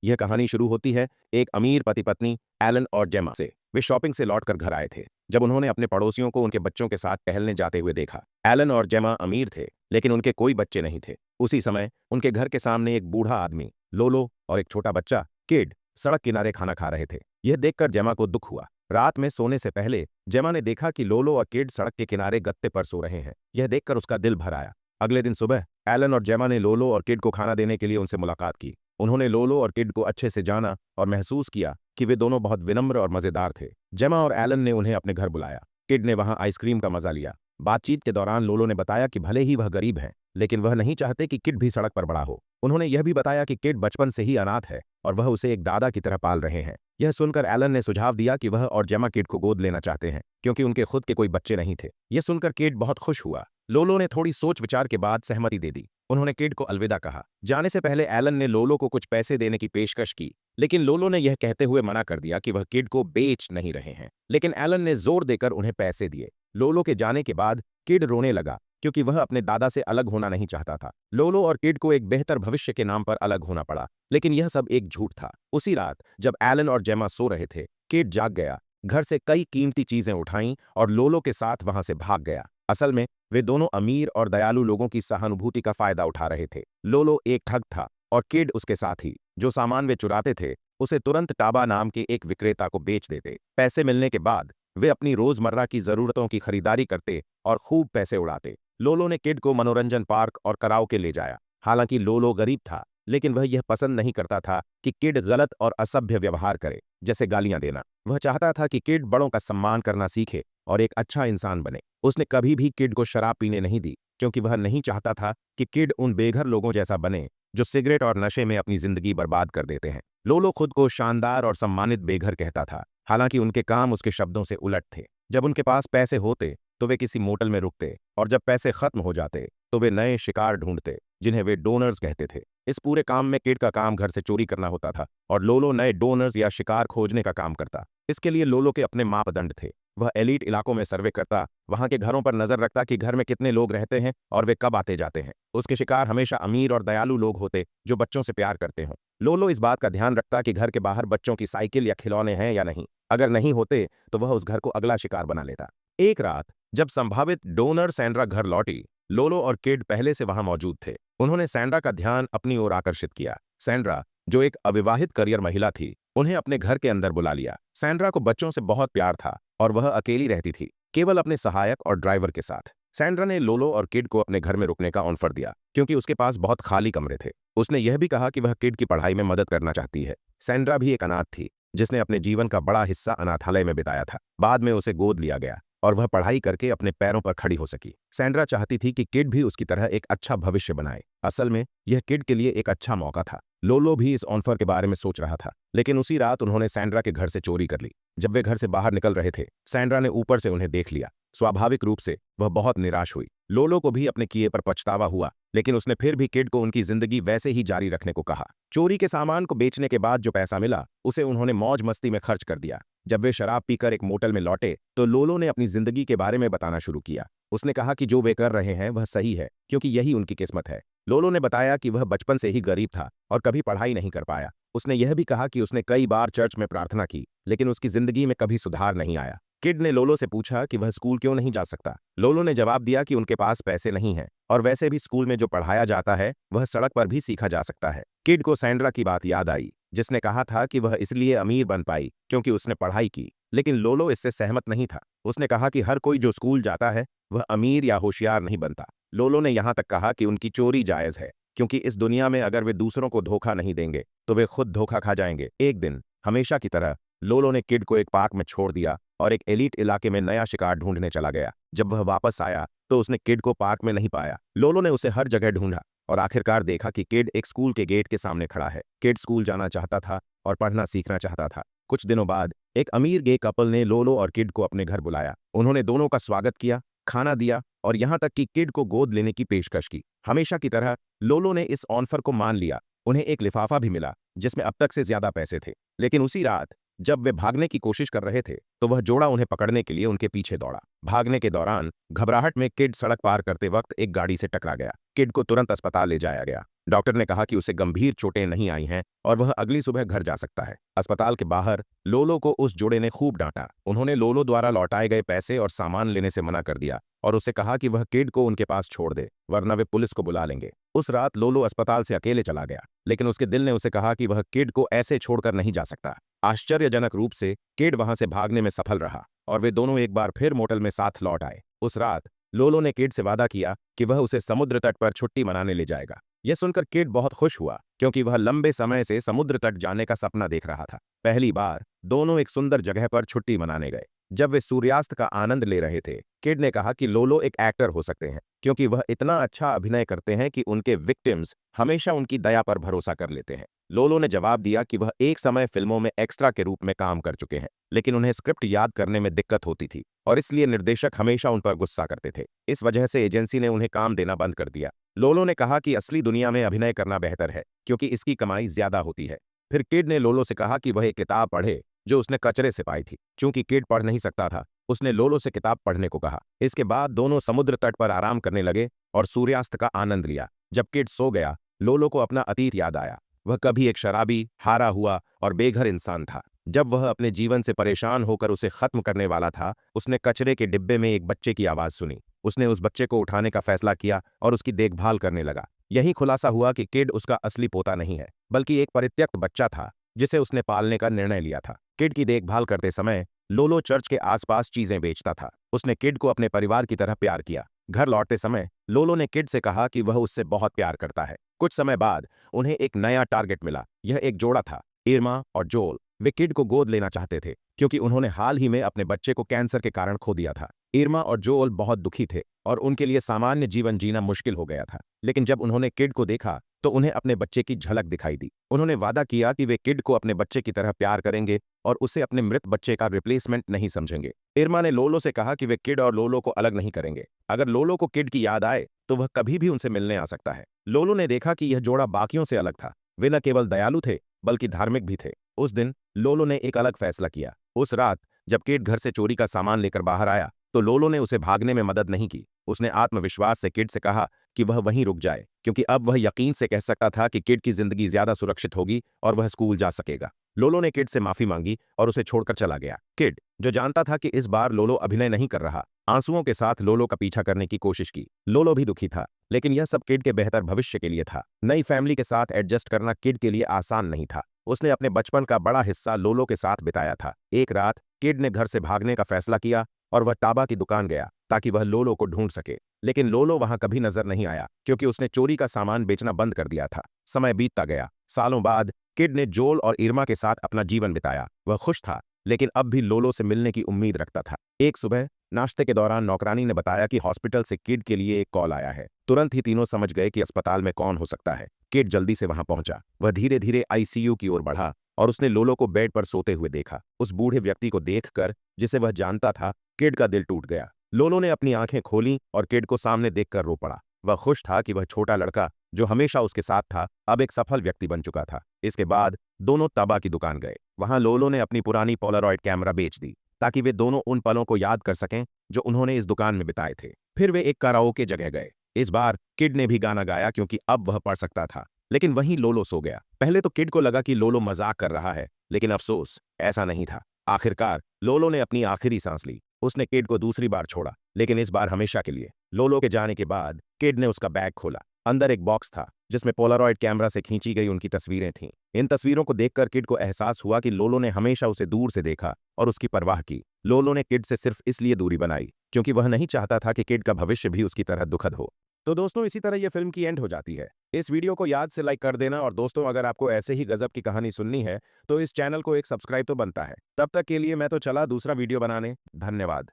यह कहानी शुरू होती है एक अमीर पति पत्नी एलन और जेमा से। वे शॉपिंग से लौटकर घर आए थे जब उन्होंने अपने पड़ोसियों को उनके बच्चों के साथ टहलने जाते हुए देखा। एलन और जेमा अमीर थे लेकिन उनके कोई बच्चे नहीं थे। उसी समय उनके घर के सामने एक बूढ़ा आदमी लोलो और एक छोटा बच्चा किड सड़क किनारे खाना खा रहे थे। यह देखकर जेमा को दुख हुआ। रात में सोने से पहले जेमा ने देखा कि लोलो और किड सड़क के किनारे गत्ते पर सो रहे हैं। यह देखकर उसका दिल भर आया। अगले दिन सुबह एलन और जेमा ने लोलो और किड को खाना देने के लिए उनसे मुलाकात की। उन्होंने लोलो और किड को अच्छे से जाना और महसूस किया कि वे दोनों बहुत विनम्र और मजेदार थे। जेमा और एलन ने उन्हें अपने घर बुलाया। किड ने वहां आइसक्रीम का मजा लिया। बातचीत के दौरान लोलो ने बताया कि भले ही वह गरीब हैं लेकिन वह नहीं चाहते कि किड भी सड़क पर बड़ा हो। उन्होंने यह भी बताया कि किड बचपन से ही अनाथ है और वह उसे एक दादा की तरह पाल रहे हैं। यह सुनकर एलन ने सुझाव दिया कि वह और जेमा किड को गोद लेना चाहते हैं क्योंकि उनके खुद के कोई बच्चे नहीं थे। यह सुनकर किड बहुत खुश हुआ। लोलो ने थोड़ी सोच विचार के बाद सहमति दे दी। उन्होंने किड को अलविदा कहा। जाने से पहले एलन ने लोलो को कुछ पैसे देने की पेशकश की लेकिन लोलो ने यह कहते हुए मना कर दिया कि वह किड को बेच नहीं रहे हैं। लेकिन एलन ने जोर देकर उन्हें पैसे दिए। लोलो के जाने के बाद किड रोने लगा क्योंकि वह अपने दादा से अलग होना नहीं चाहता था। लोलो और किड को एक बेहतर भविष्य के नाम पर अलग होना पड़ा लेकिन यह सब एक झूठ था। उसी रात जब एलन और जेमा सो रहे थे किड जाग गया, घर से कई कीमती चीजें उठाईं और लोलो के साथ वहां से भाग गया। असल में वे दोनों अमीर और दयालु लोगों की सहानुभूति का फायदा उठा रहे थे। लोलो एक ठग था और किड उसके साथी। जो सामान वे चुराते थे उसे तुरंत टाबा नाम के एक विक्रेता को बेच देते। पैसे मिलने के बाद वे अपनी रोजमर्रा की जरूरतों की खरीदारी करते और खूब पैसे उड़ाते। लोलो ने किड को मनोरंजन पार्क और कराओके ले जाया। हालांकि लोलो गरीब था लेकिन वह यह पसंद नहीं करता था कि किड गलत और असभ्य व्यवहार करे, जैसे गालियां देना। वह चाहता था कि किड बड़ों का सम्मान करना सीखे और एक अच्छा इंसान बने। उसने कभी भी किड को शराब पीने नहीं दी क्योंकि वह नहीं चाहता था कि किड उन बेघर लोगों जैसा बने जो सिगरेट और नशे में अपनी जिंदगी बर्बाद कर देते हैं। लोलो खुद को शानदार और सम्मानित बेघर कहता था, हालांकि उनके काम उसके शब्दों से उलट थे। जब उनके पास पैसे होते तो वे किसी मोटल में रुकते और जब पैसे खत्म हो जाते तो वे नए शिकार ढूंढते जिन्हें वे डोनर्स कहते थे। इस पूरे काम में किड का काम घर से चोरी करना होता था और लोलो नए डोनर्स या शिकार खोजने का काम करता। इसके लिए लोलो के अपने मापदंड थे। वह एलीट इलाकों में सर्वे करता, वहां के घरों पर नजर रखता कि घर में कितने लोग रहते हैं और वे कब आते जाते हैं। उसके शिकार हमेशा अमीर और दयालु लोग होते जो बच्चों से प्यार करते हों। लोलो इस बात का ध्यान रखता कि घर के बाहर बच्चों की साइकिल या खिलौने हैं या नहीं। अगर नहीं होते तो वह उस घर को अगला शिकार बना लेता। एक रात जब संभावित डोनर सैंड्रा घर लौटी, लोलो और किड पहले से वहां मौजूद थे। उन्होंने सैंड्रा का ध्यान अपनी ओर आकर्षित किया। सैंड्रा, जो एक अविवाहित करियर महिला थी, उन्हें अपने घर के अंदर बुला लिया। सैंड्रा को बच्चों से बहुत प्यार था और वह अकेली रहती थी, केवल अपने सहायक और ड्राइवर के साथ। सैंड्रा ने लोलो और किड को अपने घर में रुकने का ऑफर दिया क्योंकि उसके पास बहुत खाली कमरे थे। उसने यह भी कहा कि वह किड की पढ़ाई में मदद करना चाहती है। सैंड्रा भी एक अनाथ थी जिसने अपने जीवन का बड़ा हिस्सा अनाथालय में बिताया था। बाद में उसे गोद लिया गया और वह पढ़ाई करके अपने पैरों पर खड़ी हो सकी। सैंड्रा चाहती थी कि किड भी उसकी तरह एक अच्छा भविष्य बनाए। असल में यह किड के लिए एक अच्छा मौका था। लोलो भी इस ऑफर के बारे में सोच रहा था लेकिन उसी रात उन्होंने सैंड्रा के घर से चोरी कर ली। जब वे घर से बाहर निकल रहे थे सैंड्रा ने ऊपर से उन्हें देख लिया। स्वाभाविक रूप से वह बहुत निराश हुई। लोलो को भी अपने किए पर पछतावा हुआ लेकिन उसने फिर भी किड को उनकी जिंदगी वैसे ही जारी रखने को कहा। चोरी के सामान को बेचने के बाद जो पैसा मिला उसे उन्होंने मौज मस्ती में खर्च कर दिया। जब वे शराब पीकर एक मोटल में लौटे तो लोलो ने अपनी जिंदगी के बारे में बताना शुरू किया। उसने कहा कि जो वे कर रहे हैं वह सही है क्योंकि यही उनकी किस्मत है। लोलो ने बताया कि वह बचपन से ही गरीब था और कभी पढ़ाई नहीं कर पाया। उसने यह भी कहा कि उसने कई बार चर्च में प्रार्थना की लेकिन उसकी जिंदगी में कभी सुधार नहीं आया। किड ने लोलो से पूछा कि वह स्कूल क्यों नहीं जा सकता। लोलो ने जवाब दिया कि उनके पास पैसे नहीं हैं और वैसे भी स्कूल में जो पढ़ाया जाता है वह सड़क पर भी सीखा जा सकता है। किड को सैंड्रा की बात याद आई जिसने कहा था कि वह इसलिए अमीर बन पाई क्योंकि उसने पढ़ाई की, लेकिन लोलो इससे सहमत नहीं था। उसने कहा कि हर कोई जो स्कूल जाता है वह अमीर या होशियार नहीं बनता। लोलो ने यहां तक कहा कि उनकी चोरी जायज है क्योंकि इस दुनिया में अगर वे दूसरों को धोखा नहीं देंगे तो वे खुद धोखा खा जाएंगे। एक दिन हमेशा की तरह लोलो ने किड को एक पार्क में छोड़ दिया और एक एलीट इलाके में नया शिकार ढूंढने चला गया। जब वह वापस आया तो उसने किड को पार्क में नहीं पाया। लोलो ने उसे हर जगह ढूंढा और आखिरकार देखा कि किड एक स्कूल के गेट के सामने खड़ा है। किड स्कूल जाना चाहता था और पढ़ना सीखना चाहता था। कुछ दिनों बाद एक अमीर गे कपल ने लोलो और किड को अपने घर बुलाया। उन्होंने दोनों का स्वागत किया, खाना दिया और यहां तक कि किड को गोद लेने की पेशकश की। हमेशा की तरह लोलो ने इस ऑफर को मान लिया। उन्हें एक लिफाफा भी मिला जिसमें अब तक से ज्यादा पैसे थे। लेकिन उसी रात जब वे भागने की कोशिश कर रहे थे तो वह जोड़ा उन्हें पकड़ने के लिए उनके पीछे दौड़ा। भागने के दौरान घबराहट में किड सड़क पार करते वक्त एक गाड़ी से टकरा गया। किड को तुरंत अस्पताल ले जाया गया। डॉक्टर ने कहा कि उसे गंभीर चोटें नहीं आई हैं और वह अगली सुबह घर जा सकता है। अस्पताल के बाहर लोलो को उस जोड़े ने खूब डांटा। उन्होंने लोलो द्वारा लौटाए गए पैसे और सामान लेने से मना कर दिया और उससे कहा कि वह किड को उनके पास छोड़ दे, वरना वे पुलिस को बुला लेंगे। उस रात लोलो अस्पताल से अकेले चला गया, लेकिन उसके दिल ने उसे कहा कि वह किड को ऐसे छोड़कर नहीं जा सकता। आश्चर्यजनक रूप से किड वहां से भागने में सफल रहा और वे दोनों एक बार फिर मोटल में साथ लौट आए। उस रात लोलो ने किड से वादा किया कि वह उसे समुद्र तट पर छुट्टी मनाने ले जाएगा। यह सुनकर किड बहुत खुश हुआ क्योंकि वह लंबे समय से समुद्र तट जाने का सपना देख रहा था। पहली बार दोनों एक सुंदर जगह पर छुट्टी मनाने गए। जब वे सूर्यास्त का आनंद ले रहे थे, किड ने कहा कि लोलो एक एक्टर हो सकते हैं क्योंकि वह इतना अच्छा अभिनय करते हैं कि उनके विक्टिम्स हमेशा उनकी दया पर भरोसा कर लेते हैं। लोलो ने जवाब दिया कि वह एक समय फिल्मों में एक्स्ट्रा के रूप में काम कर चुके हैं, लेकिन उन्हें स्क्रिप्ट याद करने में दिक्कत होती थी और इसलिए निर्देशक हमेशा उन पर गुस्सा करते थे। इस वजह से एजेंसी ने उन्हें काम देना बंद कर दिया। लोलो ने कहा कि असली दुनिया में अभिनय करना बेहतर है क्योंकि इसकी कमाई ज्यादा होती है। फिर किड ने लोलो से कहा कि वह एक किताब पढ़े जो उसने कचरे से पाई थी। चूंकि किड पढ़ नहीं सकता था, उसने लोलो से किताब पढ़ने को कहा। इसके बाद दोनों समुद्र तट पर आराम करने लगे और सूर्यास्त का आनंद लिया। जब किड सो गया, लोलो को अपना अतीत याद आया। वह कभी एक शराबी, हारा हुआ और बेघर इंसान था। जब वह अपने जीवन से परेशान होकर उसे खत्म करने वाला था, उसने कचरे के डिब्बे में एक बच्चे की आवाज सुनी। उसने उस बच्चे को उठाने का फैसला किया और उसकी देखभाल करने लगा। यही खुलासा हुआ कि किड उसका असली पोता नहीं है, बल्कि एक परित्यक्त बच्चा था जिसे उसने पालने का निर्णय लिया था। किड की देखभाल करते समय लोलो चर्च के आसपास चीजें बेचता था। उसने किड को अपने परिवार की तरह प्यार किया। घर लौटते समय लोलो ने किड से कहा कि वह उससे बहुत प्यार करता है। कुछ समय बाद उन्हें एक नया टारगेट मिला। यह एक जोड़ा था, इरमा और जोल। वे किड को गोद लेना चाहते थे क्योंकि उन्होंने हाल ही में अपने बच्चे को कैंसर के कारण खो दिया था। इरमा और जोल बहुत दुखी थे और उनके लिए सामान्य जीवन जीना मुश्किल हो गया था। लेकिन जब उन्होंने किड को देखा तो उन्हें अपने बच्चे की झलक दिखाई दी। उन्होंने वादा किया कि वे किड को अपने बच्चे की तरह प्यार करेंगे और उसे अपने मृत बच्चे का रिप्लेसमेंट नहीं समझेंगे। इरमा ने लोलो से कहा कि वे किड और लोलो को अलग नहीं करेंगे। अगर लोलो को किड की याद आए तो वह कभी भी उनसे मिलने आ सकता है। लोलो ने देखा कि यह जोड़ा बाकियों से अलग था। वे न केवल दयालु थे बल्कि धार्मिक भी थे। उस दिन लोलो ने एक अलग फैसला किया। उस रात जब किड घर से चोरी का सामान लेकर बाहर आया तो लोलो ने उसे भागने में मदद नहीं की। उसने आत्मविश्वास से किड से कहा कि वह वहीं रुक जाए क्योंकि अब वह यकीन से कह सकता था कि किड की जिंदगी ज्यादा सुरक्षित होगी और वह स्कूल जा सकेगा। लोलो ने किड से माफी मांगी और उसे छोड़कर चला गया। किड, जो जानता था कि इस बार लोलो अभिनय नहीं कर रहा, आंसुओं के साथ लोलो का पीछा करने की कोशिश की। लोलो भी दुखी था, लेकिन यह सब किड के बेहतर भविष्य के लिए था। नई फैमिली के साथ एडजस्ट करना किड के लिए आसान नहीं था। उसने अपने बचपन का बड़ा हिस्सा लोलो के साथ बिताया था। एक रात किड ने घर से भागने का फैसला किया और वह ताबा की दुकान गया ताकि वह लोलो को ढूंढ सके। लेकिन लोलो वहां कभी नजर नहीं आया क्योंकि उसने चोरी का सामान बेचना बंद कर दिया था। समय बीतता गया। सालों बाद किड ने जोल और इरमा के साथ अपना जीवन बिताया। वह खुश था, लेकिन अब भी लोलो से मिलने की उम्मीद रखता था। एक सुबह नाश्ते के दौरान नौकरानी ने बताया कि हॉस्पिटल से किड के लिए एक कॉल आया है। तुरंत ही तीनों समझ गए कि अस्पताल में कौन हो सकता है। किड जल्दी से वहां पहुंचा। वह धीरे धीरे आईसीयू की ओर बढ़ा और उसने लोलो को बेड पर सोते हुए देखा। उस बूढ़े व्यक्ति को देखकर, जिसे वह जानता था, किड का दिल टूट गया। लोलो ने अपनी आंखें खोलीं और किड को सामने देखकर रो पड़ा। वह खुश था कि वह छोटा लड़का जो हमेशा उसके साथ था, अब एक सफल व्यक्ति बन चुका था। इसके बाद दोनों ताबा की दुकान गए। वहां लोलो ने अपनी पुरानी पोलारॉइड कैमरा बेच दी ताकि वे दोनों उन पलों को याद कर सकें जो उन्होंने इस दुकान में बिताए थे। फिर वे एक कराओके जगह गए। इस बार किड ने भी गाना गाया क्योंकि अब वह पढ़ सकता था। लेकिन वहीं लोलो सो गया। पहले तो किड को लगा कि लोलो मजाक कर रहा है, लेकिन अफसोस, ऐसा नहीं था। आखिरकार लोलो ने अपनी आखिरी सांस ली। उसने किड को दूसरी बार छोड़ा, लेकिन इस बार हमेशा के लिए। लोलो के जाने के बाद किड ने उसका बैग खोला। अंदर एक बॉक्स था जिसमें पोलारॉइड कैमरा से खींची गई उनकी तस्वीरें थीं। इन तस्वीरों को देखकर किड को एहसास हुआ कि लोलो ने हमेशा उसे दूर से देखा और उसकी परवाह की। लोलो ने किड से सिर्फ इसलिए दूरी बनाई क्योंकि वह नहीं चाहता था कि किड का भविष्य भी उसकी तरह दुखद हो। तो दोस्तों, इसी तरह यह फिल्म की एंड हो जाती है। इस वीडियो को याद से लाइक कर देना और दोस्तों, अगर आपको ऐसे ही गजब की कहानी सुननी है तो इस चैनल को एक सब्सक्राइब तो बनता है। तब तक के लिए मैं तो चला दूसरा वीडियो बनाने। धन्यवाद।